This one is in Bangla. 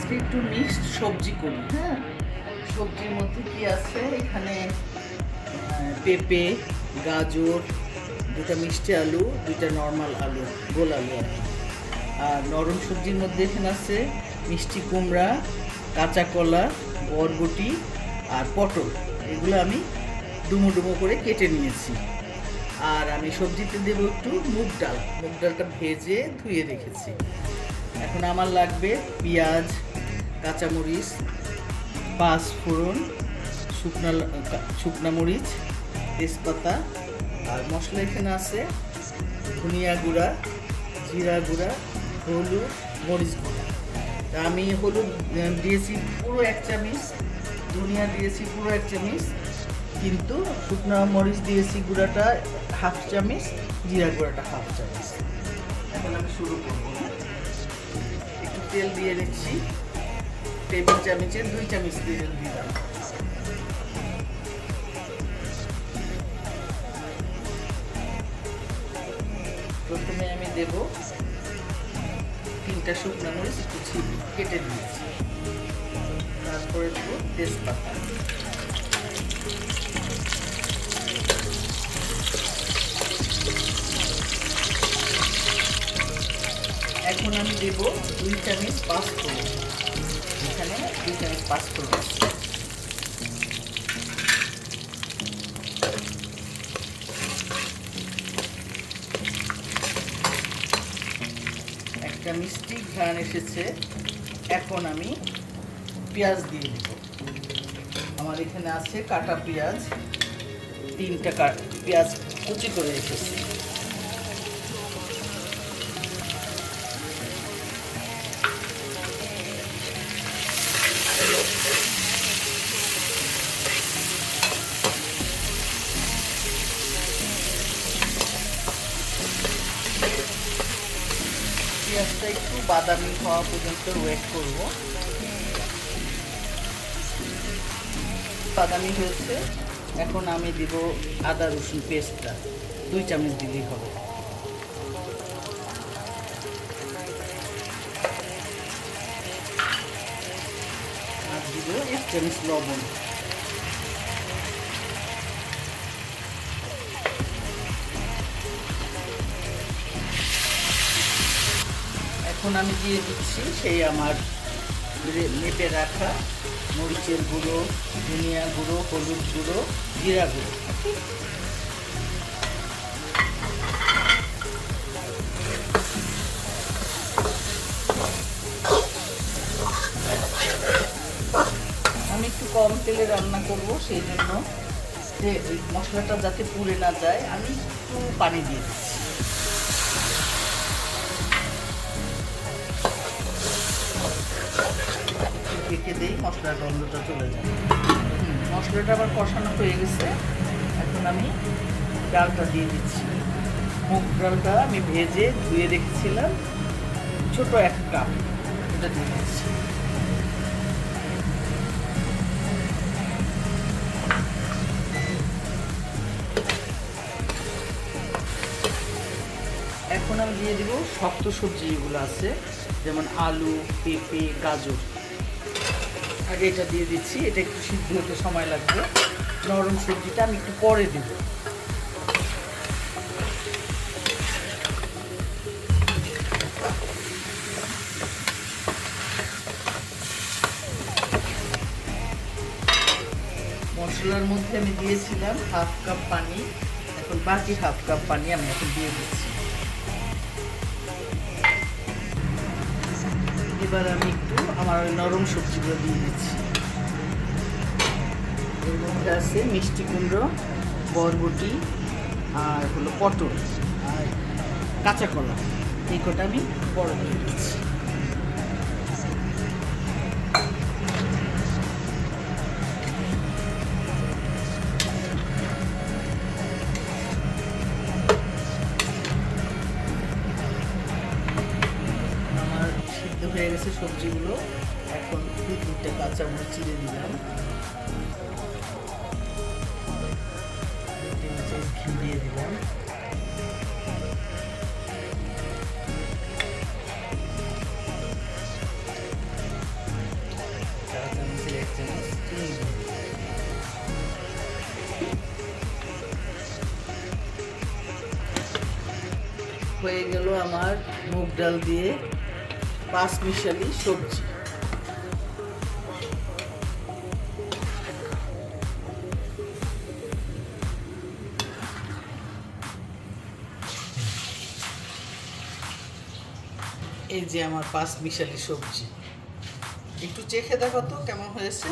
আজকে একটু মিক্সড সবজি করি। হ্যাঁ, সবজির মধ্যে কি আছে এখানে? পেঁপে, গাজর, দুটা মিষ্টি আলু, দুইটা নর্মাল আলু, গোল আলু আর কি। আর নরম সবজির মধ্যে এখানে আছে মিষ্টি কুমড়া, কাঁচা কলা, বরবটি আর পটল। এগুলো আমি ডুমো ডুমো করে কেটে নিয়েছি। আর আমি সবজিতে দেবো একটু মুগ ডাল। মুগ ডালটা ভেজে ধুয়ে রেখেছি। এখন আমার লাগবে পেঁয়াজ, কাঁচামরিচ, পাঁচফোড়ন, শুকনা মরিচ, তেজপাতা। আর মশলা এখানে আছে ধনিয়া গুঁড়া, জিরা গুঁড়া, হলুদ, মরিচ গুঁড়া। তা আমি হলুদ দিয়েছি পুরো 1 চামচ, ধনিয়া দিয়েছি পুরো 1 চামচ, কিন্তু শুকনো মরিচ দিয়েছি গুঁড়াটা 1/2 চামচ, জিরা গুঁড়াটা 1/2 চামচ। এখন আমি শুরু করবো। একটু তেল দিয়ে নিচ্ছি, টেবিল চামচে 2 চামচ তেল দিলাম। প্রথমে আমি দেব 3টা শুকনো মরিচ একটু কেটে দিয়েছি। তারপরে দেবো তেজপাতা, এখন আমি দেব 2 চামচ পাঁচফোড়ন। এখানে 2 চামচ পাঁচফোড়ন আছে। একটা মিষ্টি ঘ্রাণ এসেছে। এখন আমি পেঁয়াজ দিয়ে দেব। আমার এখানে আছে কাটা পেঁয়াজ, 3টা পেঁয়াজ কুচি করে রেখেছি। পেঁয়াজটা একটু বাদামি হওয়া পর্যন্ত ওয়েট করব। বাদামি হয়েছে, এখন আমি দিব আদা রসুন পেস্টটা 2 চামচ দিলেই হবে। আর দিব 1 চামচ লবণ। এখন আমি দিয়ে দিচ্ছি সেই আমার মেপে রাখা মরিচের গুঁড়ো, ধনিয়া গুঁড়ো, হলুদ গুঁড়ো, জিরা গুঁড়ো। আমি একটু কম তেলে রান্না করব, সেই জন্য যে ওই মশলাটা যাতে পুড়ে না যায় আমি একটু পানি দিয়ে দিচ্ছি। ঢেকে দিই, মশলার গন্ধটা চলে যায়। মশলাটা আবার কষানো হয়ে গেছে। এখন আমি ডালটা দিয়ে দিচ্ছি। মুগ ডালটা আমি ভেজে ধুয়ে রেখেছিলাম, ছোট 1 কাপ, এটা দিয়ে দিচ্ছি। এখন আমি দিয়ে দিব শক্ত সবজি যেগুলো আছে, যেমন আলু, পেঁপে, গাজর। আগে এটা দিয়ে দিচ্ছি, এটা একটু সিদ্ধ হতে সময় লাগবে। নরম সবজিটা আমি একটু পরে দেব। মশলার মধ্যে আমি দিয়েছিলাম 1/2 কাপ পানি, এখন বাকি 1/2 কাপ পানি আমি এখন দিয়ে দিচ্ছি। এবার আমি একটু আমার ওই নরম সবজিগুলো দিয়ে দিচ্ছি। এর মধ্যে আছে মিষ্টি কুমড়ো, বরবটি আর হলো পটল আর কাঁচা কলা। এই কটা আমি বড় দিয়ে দিচ্ছি। হয়ে গেছে সবজিগুলো। এখন 2-3টা কাঁচামরিচ চিড়ে দিলাম, 2 চামচ ঘি দিয়ে দিলাম। হয়ে গেল আমার মুগ ডাল দিয়ে পাঁচমিশালি সবজি। এই যে আমার পাঁচমিশালি সবজি, একটু চেখে দেখো তো কেমন হয়েছে।